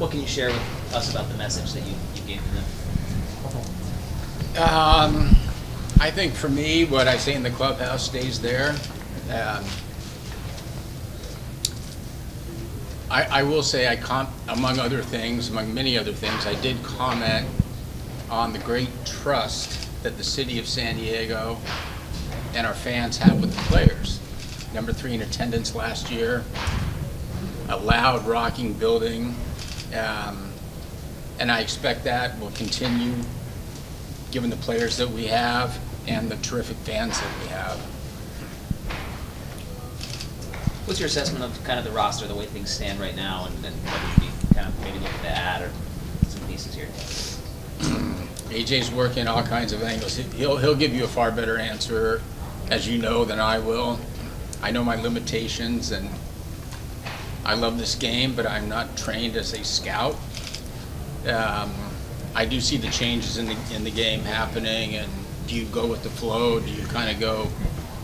What can you share with us about the message that you gave to them? I think for me, what I say in the clubhouse stays there. I will say, among many other things, I did comment on the great trust that the city of San Diego and our fans have with the players. Number 3 in attendance last year, a loud, rocking building, and I expect that will continue given the players that we have and the terrific fans that we have. What's your assessment of kind of the roster, the way things stand right now, and what would be kind of maybe looking to add or some pieces here? AJ's working all kinds of angles. He'll give you a far better answer, as you know, than I will. I know my limitations, and I love this game, but I'm not trained as a scout. I do see the changes in the game happening, and do you go with the flow? Do you kind of go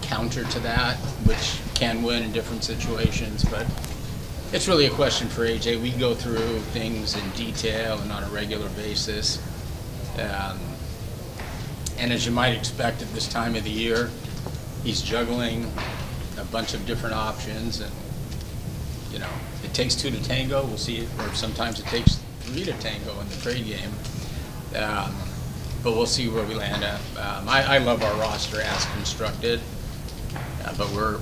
counter to that, which can win in different situations? But it's really a question for AJ. We go through things in detail and on a regular basis. And as you might expect at this time of the year, he's juggling a bunch of different options, and you know, it takes 2 to tango. We'll see it, or sometimes it takes 3 to tango in the trade game. But we'll see where we land at. I love our roster as constructed, but we're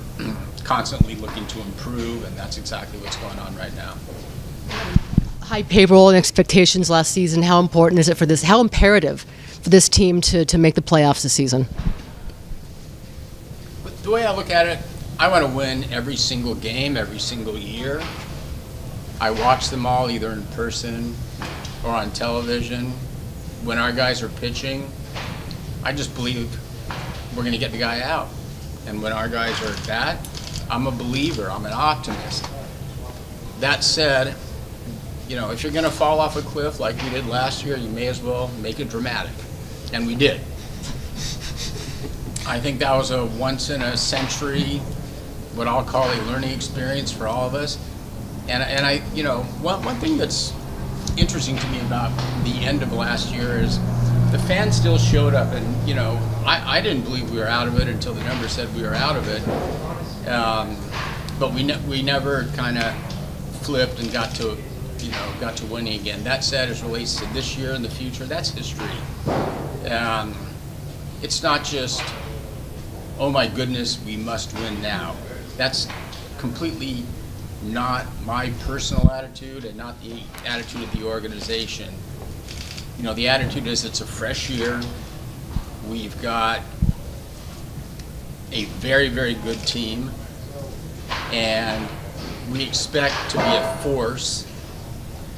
constantly looking to improve, and that's exactly what's going on right now. High payroll and expectations last season. How important is it for this? How imperative for this team to make the playoffs this season? The way I look at it, I want to win every single game, every single year. I watch them all either in person or on television. When our guys are pitching, I just believe we're going to get the guy out. And when our guys are at bat, I'm a believer, I'm an optimist. That said, you know, if you're going to fall off a cliff like we did last year, you may as well make it dramatic. And we did. I think that was a once-in-a-century, what I'll call a learning experience for all of us. And I, you know, one thing that's interesting to me about the end of last year is the fans still showed up, and you know, I didn't believe we were out of it until the numbers said we were out of it. But we never kind of flipped and got to winning again. That said, as relates to this year and the future, that's history. It's not just, oh my goodness, we must win now. That's completely not my personal attitude and not the attitude of the organization. You know, the attitude is it's a fresh year. We've got a very, very good team, and we expect to be a force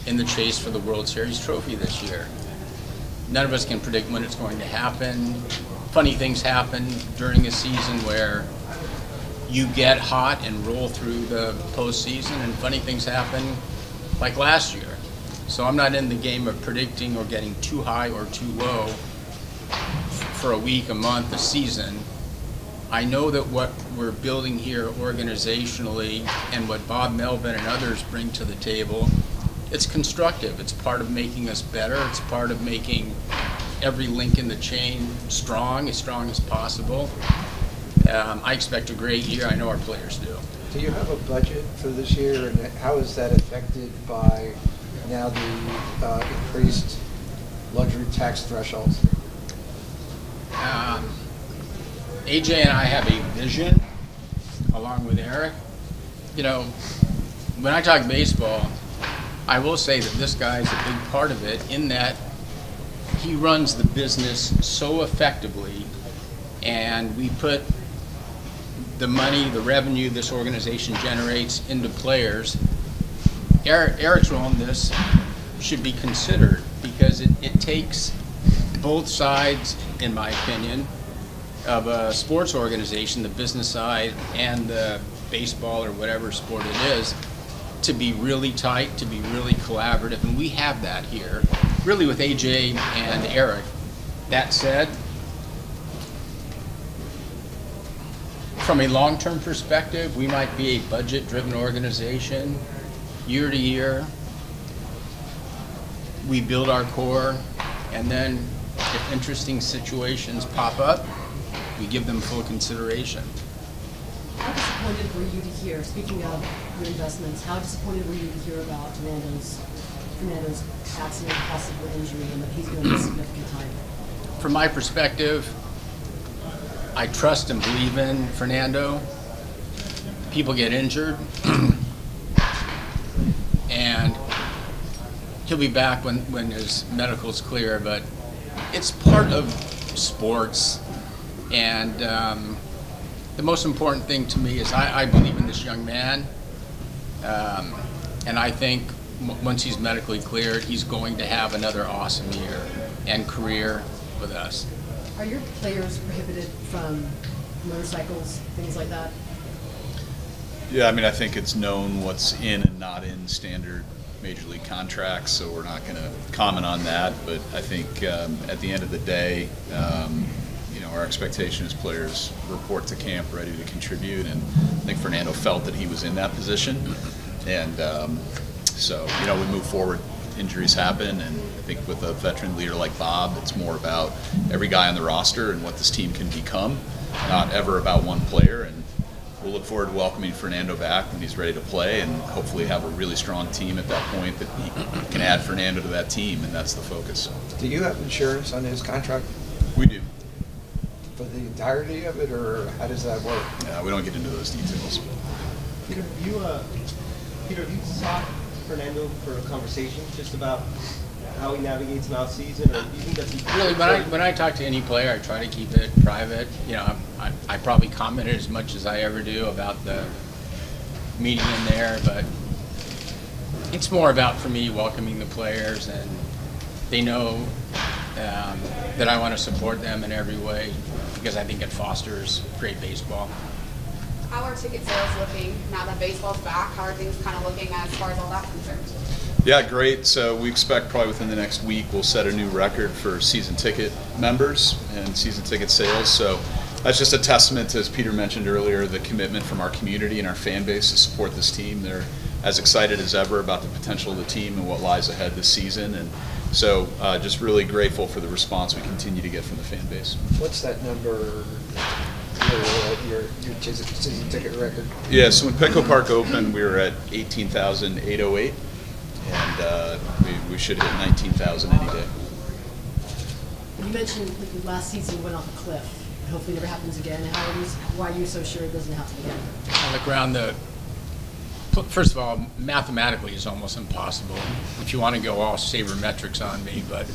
in the chase for the World Series trophy this year. None of us can predict when it's going to happen. Funny things happen during a season where you get hot and roll through the postseason, and funny things happen like last year. So I'm not in the game of predicting or getting too high or too low for a week, a month, a season. I know that what we're building here organizationally and what Bob Melvin and others bring to the table, it's constructive. It's part of making us better. It's part of making every link in the chain strong as possible. I expect a great year. I know our players do. Do you have a budget for this year, and how is that affected by now the increased luxury tax thresholds? AJ and I have a vision, along with Erik. You know, when I talk baseball, I will say that this guy is a big part of it, in that he runs the business so effectively, and we put the money, the revenue this organization generates into players. Erik's role in this should be considered, because it takes both sides, in my opinion, of a sports organization, the business side and the baseball or whatever sport it is, to be really tight, to be really collaborative, and we have that here, really with AJ and Erik. That said, from a long-term perspective, we might be a budget-driven organization year to year. we build our core, and then if interesting situations pop up, we give them full consideration. How disappointed were you to hear, speaking of your investments, how disappointed were you to hear about Fernando's accident, possible injury, and that he's going to miss significant time? From my perspective, I trust and believe in Fernando. People get injured, and he'll be back when his medical's clear, but it's part of sports. And the most important thing to me is I believe in this young man, and I think once he's medically cleared, he's going to have another awesome year and career with us. Are your players prohibited from motorcycles, things like that? Yeah, I mean, I think it's known what's in and not in standard major league contracts, so we're not going to comment on that. But I think at the end of the day, you know, our expectation is players report to camp ready to contribute, and I think Fernando felt that he was in that position, and so you know, we move forward. Injuries happen, and I think with a veteran leader like Bob, it's more about every guy on the roster and what this team can become, not ever about one player. And we'll look forward to welcoming Fernando back when he's ready to play, and hopefully have a really strong team at that point that he can add Fernando to that team, and that's the focus. Do you have insurance on his contract? We do. For the entirety of it, or how does that work? Yeah, we don't get into those details. Peter, you sought Fernando for a conversation just about how he navigates an off season, or do you think that's Really, when I talk to any player, I try to keep it private. You know, I probably commented as much as I ever do about the meeting in there, but it's more about, for me, welcoming the players, and they know that I want to support them in every way because I think it fosters great baseball. How are ticket sales looking now that baseball's back? How are things kind of looking as far as all that's concerned? Yeah, great. So we expect probably within the next week we'll set a new record for season ticket members and season ticket sales. So that's just a testament to, as Peter mentioned earlier, the commitment from our community and our fan base to support this team. They're as excited as ever about the potential of the team and what lies ahead this season. And so just really grateful for the response we continue to get from the fan base. What's that number? Your season ticket record? Yeah, so when Petco Park opened, we were at 18,808, and we should hit 19,000 any day. You mentioned last season went off a cliff. Hopefully it never happens again. Why are you so sure it doesn't happen again? I look around first of all, mathematically it's almost impossible if you want to go all sabermetrics on me, but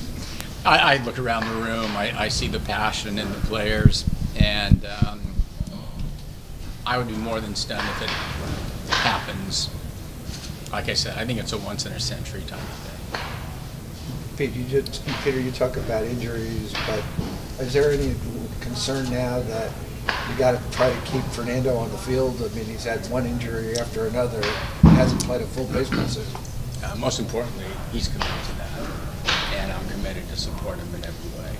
I look around the room, I see the passion in the players, and I would be more than stunned if it happens. Like I said, I think it's a once-in-a-century type of thing. Peter, you talk about injuries, but is there any concern now that you got to try to keep Fernando on the field? I mean, he's had one injury after another. He hasn't played a full baseball season. Most importantly, he's committed to that, and I'm committed to support him in every way.